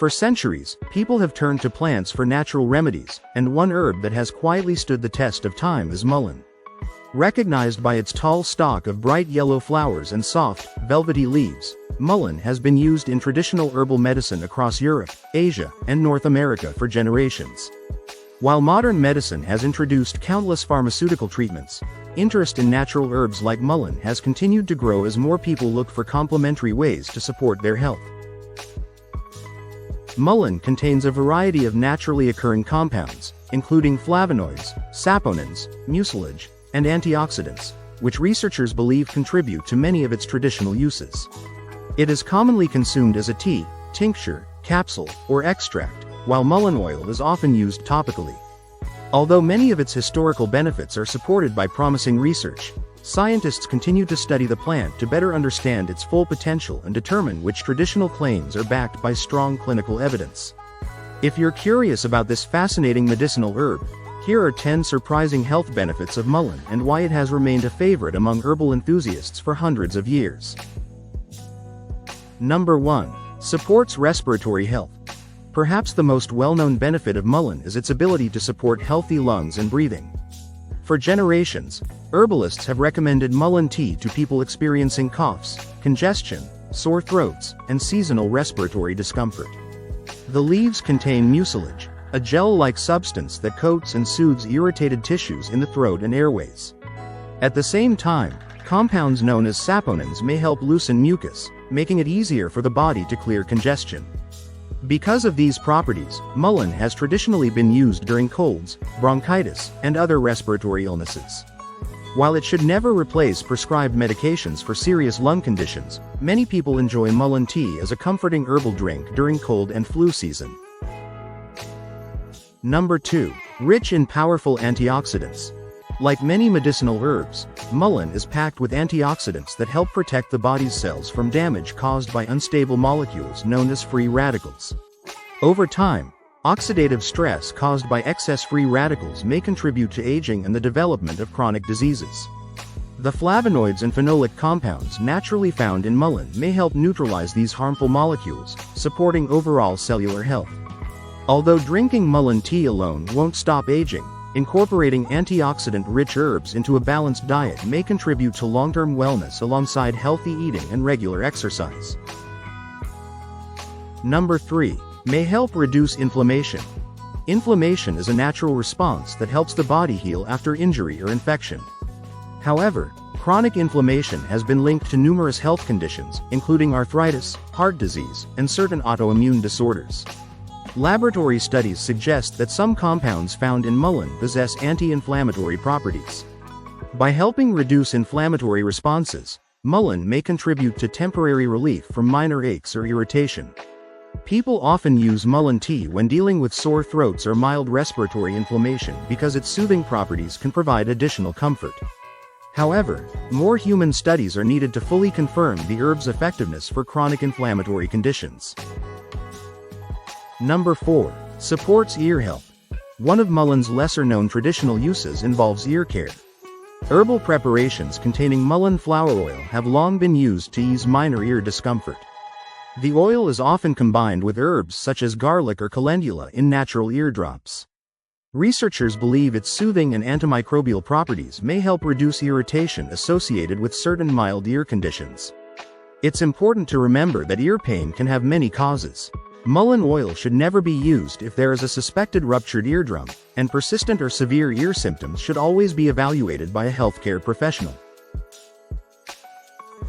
For centuries, people have turned to plants for natural remedies, and one herb that has quietly stood the test of time is mullein. Recognized by its tall stalk of bright yellow flowers and soft, velvety leaves, mullein has been used in traditional herbal medicine across Europe, Asia, and North America for generations. While modern medicine has introduced countless pharmaceutical treatments, interest in natural herbs like mullein has continued to grow as more people look for complementary ways to support their health. Mullein contains a variety of naturally occurring compounds, including flavonoids, saponins, mucilage, and antioxidants, which researchers believe contribute to many of its traditional uses. It is commonly consumed as a tea, tincture, capsule, or extract, while mullein oil is often used topically. Although many of its historical benefits are supported by promising research, scientists continue to study the plant to better understand its full potential and determine which traditional claims are backed by strong clinical evidence. If you're curious about this fascinating medicinal herb, here are 10 surprising health benefits of mullein and why it has remained a favorite among herbal enthusiasts for hundreds of years. Number 1. Supports respiratory health. Perhaps the most well-known benefit of mullein is its ability to support healthy lungs and breathing. For generations, herbalists have recommended mullein tea to people experiencing coughs, congestion, sore throats, and seasonal respiratory discomfort. The leaves contain mucilage, a gel-like substance that coats and soothes irritated tissues in the throat and airways. At the same time, compounds known as saponins may help loosen mucus, making it easier for the body to clear congestion. Because of these properties, mullein has traditionally been used during colds, bronchitis, and other respiratory illnesses. While it should never replace prescribed medications for serious lung conditions, many people enjoy mullein tea as a comforting herbal drink during cold and flu season. Number 2. Rich in powerful antioxidants. Like many medicinal herbs, mullein is packed with antioxidants that help protect the body's cells from damage caused by unstable molecules known as free radicals. Over time, oxidative stress caused by excess free radicals may contribute to aging and the development of chronic diseases. The flavonoids and phenolic compounds naturally found in mullein may help neutralize these harmful molecules, supporting overall cellular health. Although drinking mullein tea alone won't stop aging, incorporating antioxidant-rich herbs into a balanced diet may contribute to long-term wellness alongside healthy eating and regular exercise. Number 3. May help reduce inflammation. Inflammation is a natural response that helps the body heal after injury or infection. However, chronic inflammation has been linked to numerous health conditions, including arthritis, heart disease, and certain autoimmune disorders. Laboratory studies suggest that some compounds found in mullein possess anti-inflammatory properties. By helping reduce inflammatory responses, mullein may contribute to temporary relief from minor aches or irritation. People often use mullein tea when dealing with sore throats or mild respiratory inflammation because its soothing properties can provide additional comfort. However, more human studies are needed to fully confirm the herb's effectiveness for chronic inflammatory conditions. Number 4. Supports ear health. One of mullein's lesser-known traditional uses involves ear care. Herbal preparations containing mullein flower oil have long been used to ease minor ear discomfort. The oil is often combined with herbs such as garlic or calendula in natural ear drops. Researchers believe its soothing and antimicrobial properties may help reduce irritation associated with certain mild ear conditions. It's important to remember that ear pain can have many causes. Mullein oil should never be used if there is a suspected ruptured eardrum, and persistent or severe ear symptoms should always be evaluated by a healthcare professional.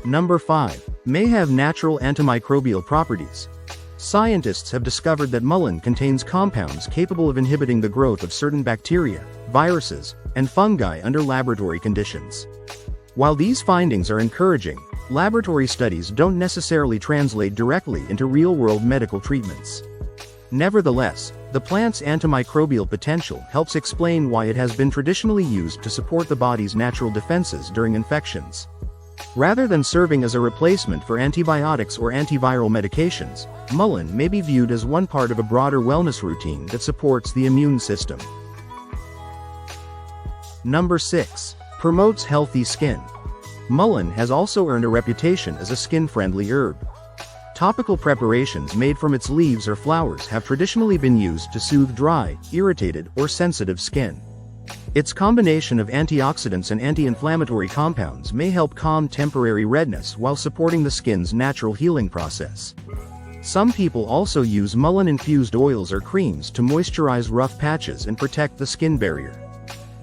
Number 5. May have natural antimicrobial properties. Scientists have discovered that mullein contains compounds capable of inhibiting the growth of certain bacteria, viruses, and fungi under laboratory conditions. While these findings are encouraging, laboratory studies don't necessarily translate directly into real-world medical treatments. Nevertheless, the plant's antimicrobial potential helps explain why it has been traditionally used to support the body's natural defenses during infections. Rather than serving as a replacement for antibiotics or antiviral medications, mullein may be viewed as one part of a broader wellness routine that supports the immune system. Number 6. Promotes healthy skin. Mullein has also earned a reputation as a skin-friendly herb. Topical preparations made from its leaves or flowers have traditionally been used to soothe dry, irritated, or sensitive skin. Its combination of antioxidants and anti-inflammatory compounds may help calm temporary redness while supporting the skin's natural healing process. Some people also use mullein-infused oils or creams to moisturize rough patches and protect the skin barrier.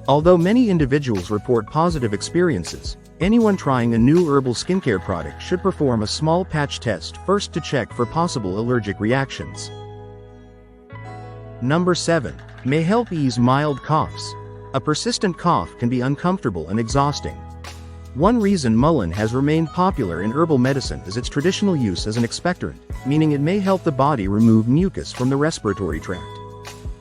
Although many individuals report positive experiences, anyone trying a new herbal skincare product should perform a small patch test first to check for possible allergic reactions. Number 7. May help ease mild coughs. A persistent cough can be uncomfortable and exhausting. One reason mullein has remained popular in herbal medicine is its traditional use as an expectorant, meaning it may help the body remove mucus from the respiratory tract.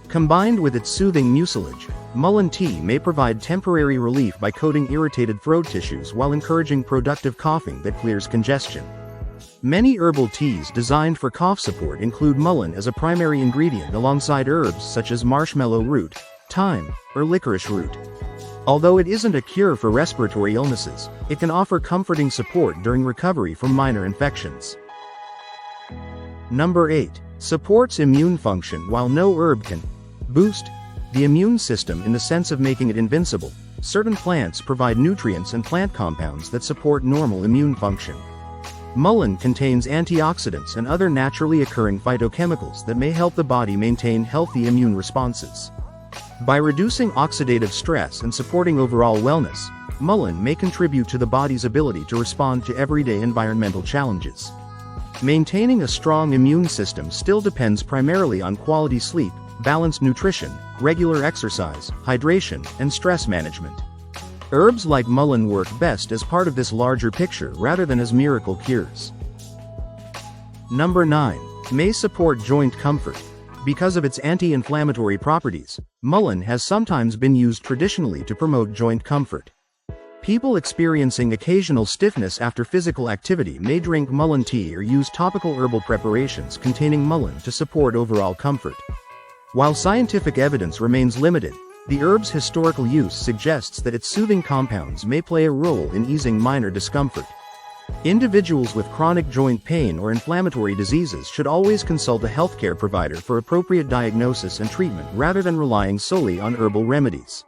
Combined with its soothing mucilage, mullein tea may provide temporary relief by coating irritated throat tissues while encouraging productive coughing that clears congestion. Many herbal teas designed for cough support include mullein as a primary ingredient alongside herbs such as marshmallow root, thyme, or licorice root. Although it isn't a cure for respiratory illnesses, it can offer comforting support during recovery from minor infections. Number 8. Supports immune function. While no herb can boost the immune system in the sense of making it invincible, certain plants provide nutrients and plant compounds that support normal immune function. Mullein contains antioxidants and other naturally occurring phytochemicals that may help the body maintain healthy immune responses. By reducing oxidative stress and supporting overall wellness, mullein may contribute to the body's ability to respond to everyday environmental challenges. Maintaining a strong immune system still depends primarily on quality sleep, balanced nutrition, regular exercise, hydration, and stress management. Herbs like mullein work best as part of this larger picture rather than as miracle cures. Number 9. May support joint comfort. Because of its anti-inflammatory properties, mullein has sometimes been used traditionally to promote joint comfort. People experiencing occasional stiffness after physical activity may drink mullein tea or use topical herbal preparations containing mullein to support overall comfort. While scientific evidence remains limited, the herb's historical use suggests that its soothing compounds may play a role in easing minor discomfort. Individuals with chronic joint pain or inflammatory diseases should always consult a healthcare provider for appropriate diagnosis and treatment rather than relying solely on herbal remedies.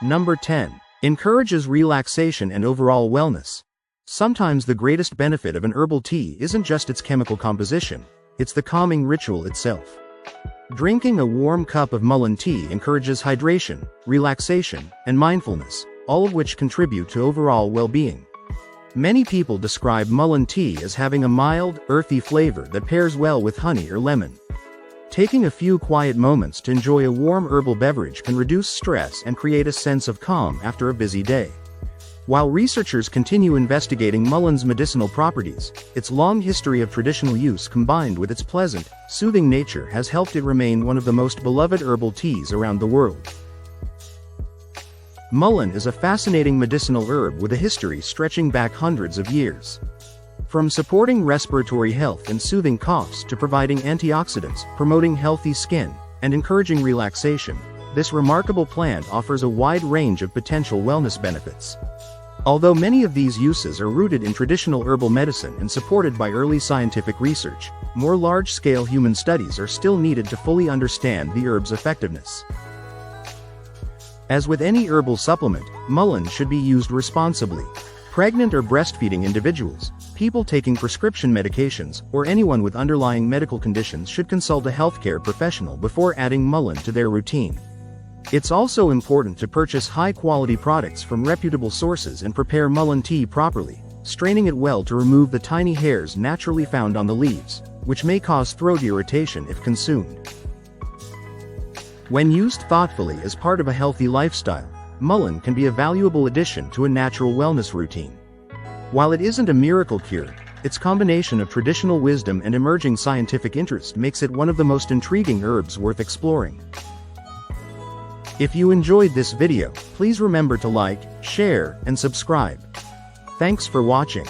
Number 10. Encourages relaxation and overall wellness. Sometimes the greatest benefit of an herbal tea isn't just its chemical composition, it's the calming ritual itself. Drinking a warm cup of mullein tea encourages hydration, relaxation, and mindfulness, all of which contribute to overall well-being. Many people describe mullein tea as having a mild, earthy flavor that pairs well with honey or lemon. Taking a few quiet moments to enjoy a warm herbal beverage can reduce stress and create a sense of calm after a busy day. While researchers continue investigating mullein's medicinal properties, its long history of traditional use combined with its pleasant, soothing nature has helped it remain one of the most beloved herbal teas around the world. Mullein is a fascinating medicinal herb with a history stretching back hundreds of years. From supporting respiratory health and soothing coughs to providing antioxidants, promoting healthy skin, and encouraging relaxation, this remarkable plant offers a wide range of potential wellness benefits. Although many of these uses are rooted in traditional herbal medicine and supported by early scientific research, more large-scale human studies are still needed to fully understand the herb's effectiveness. As with any herbal supplement, mullein should be used responsibly. Pregnant or breastfeeding individuals, people taking prescription medications, or anyone with underlying medical conditions should consult a healthcare professional before adding mullein to their routine. It's also important to purchase high-quality products from reputable sources and prepare mullein tea properly, straining it well to remove the tiny hairs naturally found on the leaves, which may cause throat irritation if consumed. When used thoughtfully as part of a healthy lifestyle, mullein can be a valuable addition to a natural wellness routine. While it isn't a miracle cure, its combination of traditional wisdom and emerging scientific interest makes it one of the most intriguing herbs worth exploring. If you enjoyed this video, please remember to like, share, and subscribe. Thanks for watching.